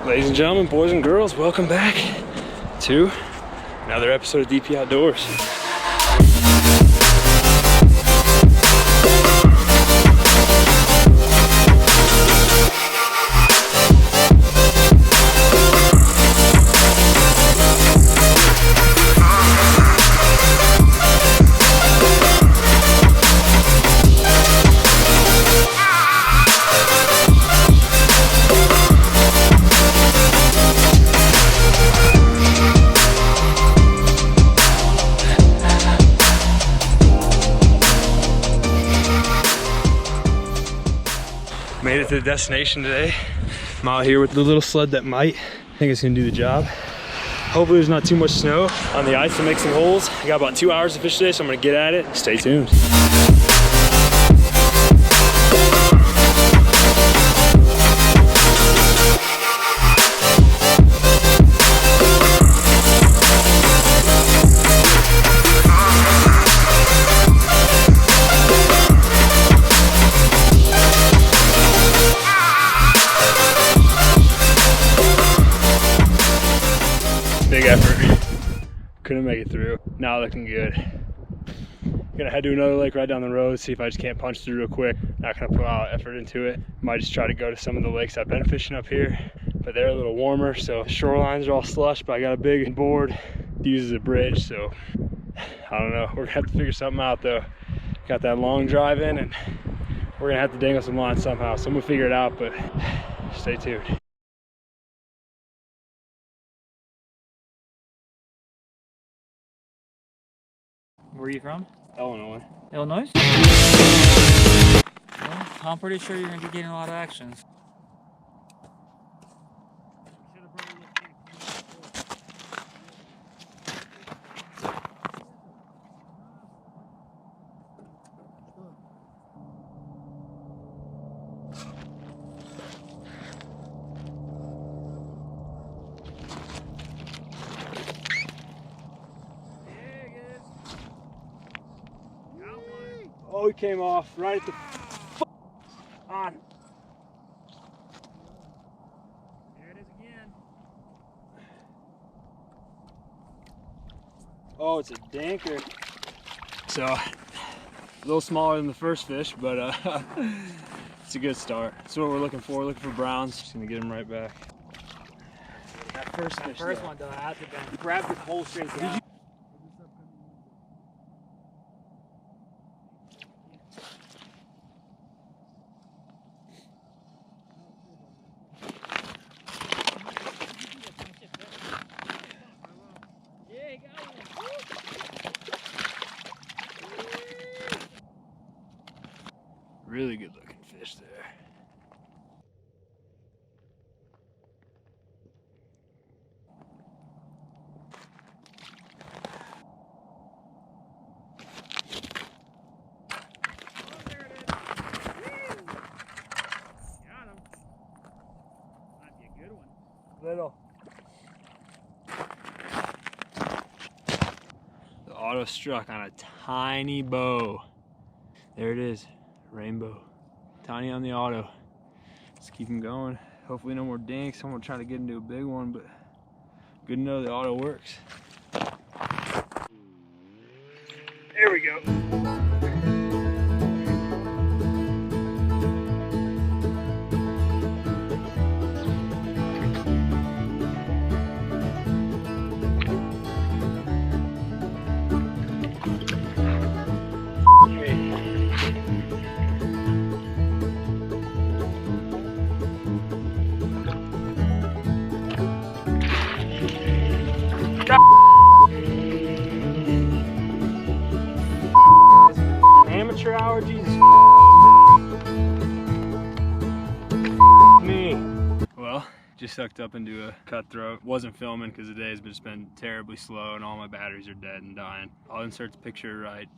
Ladies and gentlemen, boys and girls, welcome back to another episode of DP Outdoors. Made it to the destination today. I'm out here with the little sled that might. I think it's gonna do the job. Hopefully there's not too much snow on the ice to make some holes. I got about 2 hours to fish today, so I'm gonna get at it. Stay tuned. Big effort. Couldn't make it through. Not looking good. Gonna head to another lake right down the road, see if I just can't punch through real quick. Not gonna put a lot of effort into it. Might just try to go to some of the lakes I've been fishing up here, but they're a little warmer, so the shorelines are all slush, but I got a big board to use as a bridge, so I don't know. We're gonna have to figure something out though. Got that long drive in, and we're gonna have to dangle some lines somehow, so I'm gonna figure it out, but stay tuned. Where are you from? Illinois. Illinois? Well, I'm pretty sure you're going to be getting a lot of action. Oh, he came off right at the on. There it is again. Oh, it's a danker. So, a little smaller than the first fish, but it's a good start. That's what we're looking for. Looking for browns. Just gonna get him right back. That first fish. First one though, I had to grab the pole straight down. Really good looking fish there. Got him. Might be a good one. Little. The auto struck on a tiny bow. There it is. Rainbow. Tiny on the auto. Let's keep him going. Hopefully no more dinks. I'm gonna try to get into a big one, but good to know the auto works. There we go. Amateur hour, Jesus. Me. Well, just sucked up into a cutthroat. Wasn't filming because the day has just been terribly slow and all my batteries are dead and dying. I'll insert the picture right.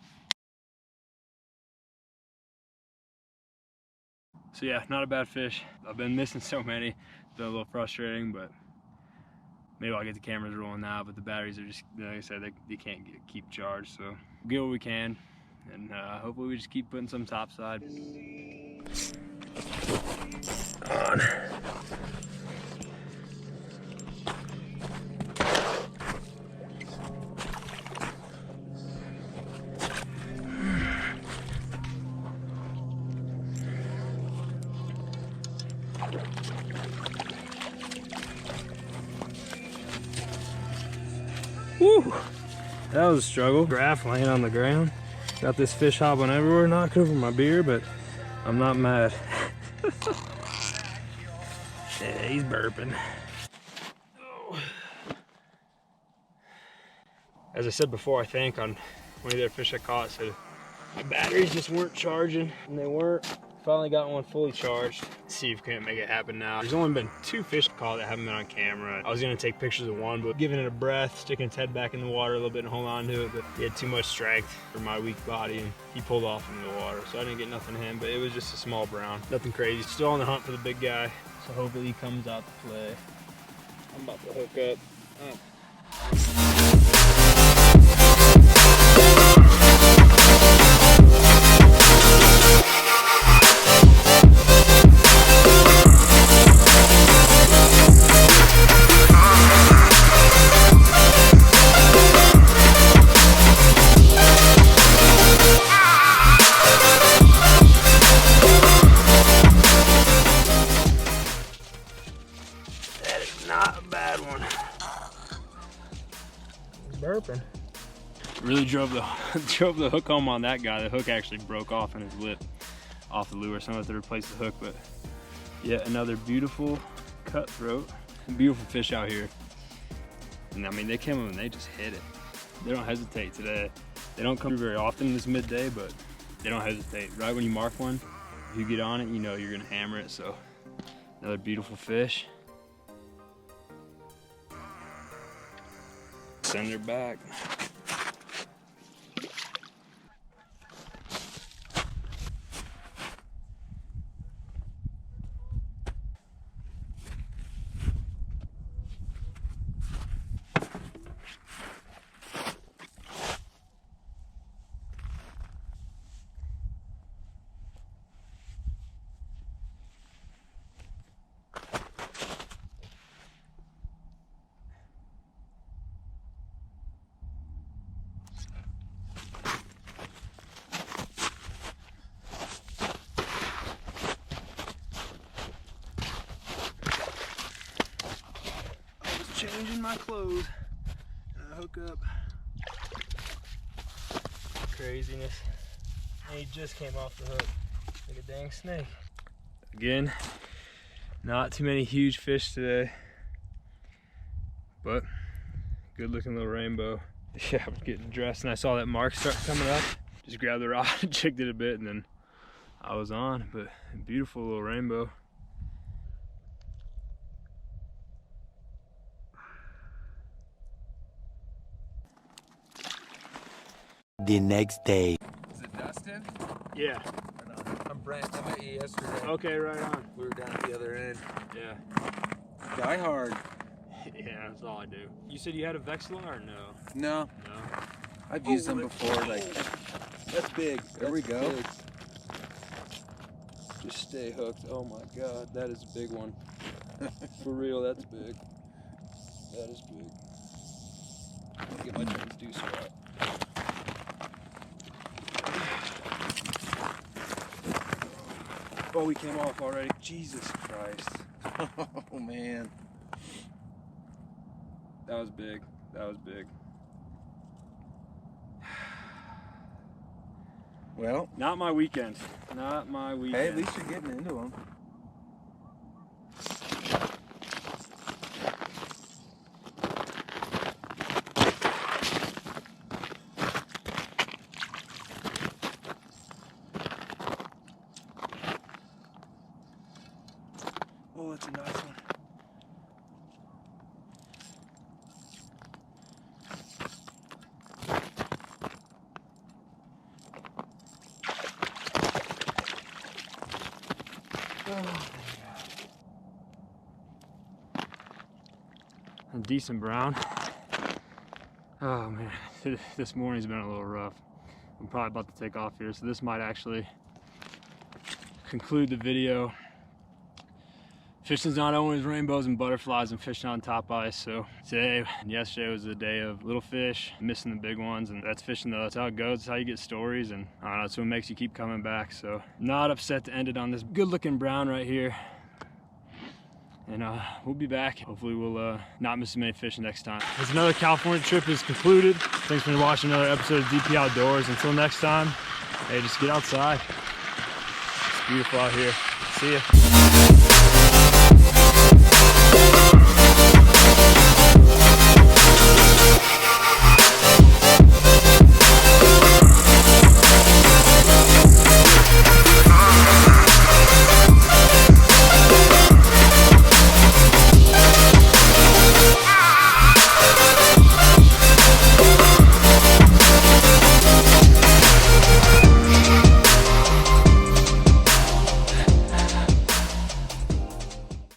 So yeah, not a bad fish. I've been missing so many. It's been a little frustrating, but maybe I'll get the cameras rolling now, but the batteries are just, like I said, they can't keep charged, so we'll get what we can, and hopefully we just keep putting some topside on. Woo! That was a struggle. Graph laying on the ground. Got this fish hopping everywhere, knocked over my beer, but I'm not mad. Yeah, he's burping. Oh. As I said before, I think on one of the other fish I caught, said my batteries just weren't charging, and they weren't. Finally got one fully charged. Let's see if we can't make it happen now. There's only been 2 fish caught that haven't been on camera. I was gonna take pictures of one, but giving it a breath, sticking its head back in the water a little bit and hold on to it, but he had too much strength for my weak body, and he pulled off into the water, so I didn't get nothing to him, but it was just a small brown. Nothing crazy. Still on the hunt for the big guy, so hopefully he comes out to play. I'm about to hook up. Not a bad one. He's burping. Really drove the hook home on that guy. The hook actually broke off in his lip off the lure, so I'm gonna have to replace the hook. But yet another beautiful cutthroat. Beautiful fish out here. And I mean, they came and they just hit it. They don't hesitate today. They don't come very often this midday, but they don't hesitate. Right when you mark one, if you get on it, you know you're gonna hammer it. So another beautiful fish. Send her back. Changing my clothes and I hook up. Craziness. And he just came off the hook like a dang snake. Again, not too many huge fish today, but good looking little rainbow. Yeah, I'm getting dressed and I saw that mark start coming up. Just grabbed the rod and jigged it a bit and then I was on, but beautiful little rainbow. The next day. Is it Dustin? Yeah. I'm Brent. I met you yesterday. Okay, right on. We were down at the other end. Yeah. Die hard. Yeah, that's all I do. You said you had a Vexilla or no? No. No. I've used them before. Like, that's big. There we go. Big. Just stay hooked. Oh my God, that is a big one. For real, that's big. That is big. I'm gonna get my transducer out. Oh, we came off already. Jesus Christ. Oh man. That was big. That was big. Well, not my weekend. Not my weekend. hey, at least you're getting into them. Oh, that's a nice one. A decent brown. Oh man, this morning's been a little rough. I'm probably about to take off here, so this might actually conclude the video. Fishing's not always rainbows and butterflies and fishing on top ice, so today and yesterday was a day of little fish, missing the big ones, and that's fishing though. That's how it goes, that's how you get stories, and I don't know, that's what makes you keep coming back. So not upset to end it on this good looking brown right here. And we'll be back. Hopefully we'll not miss as many fish next time. As another California trip is concluded. Thanks for watching another episode of DP Outdoors. Until next time, hey, just get outside. It's beautiful out here. See ya.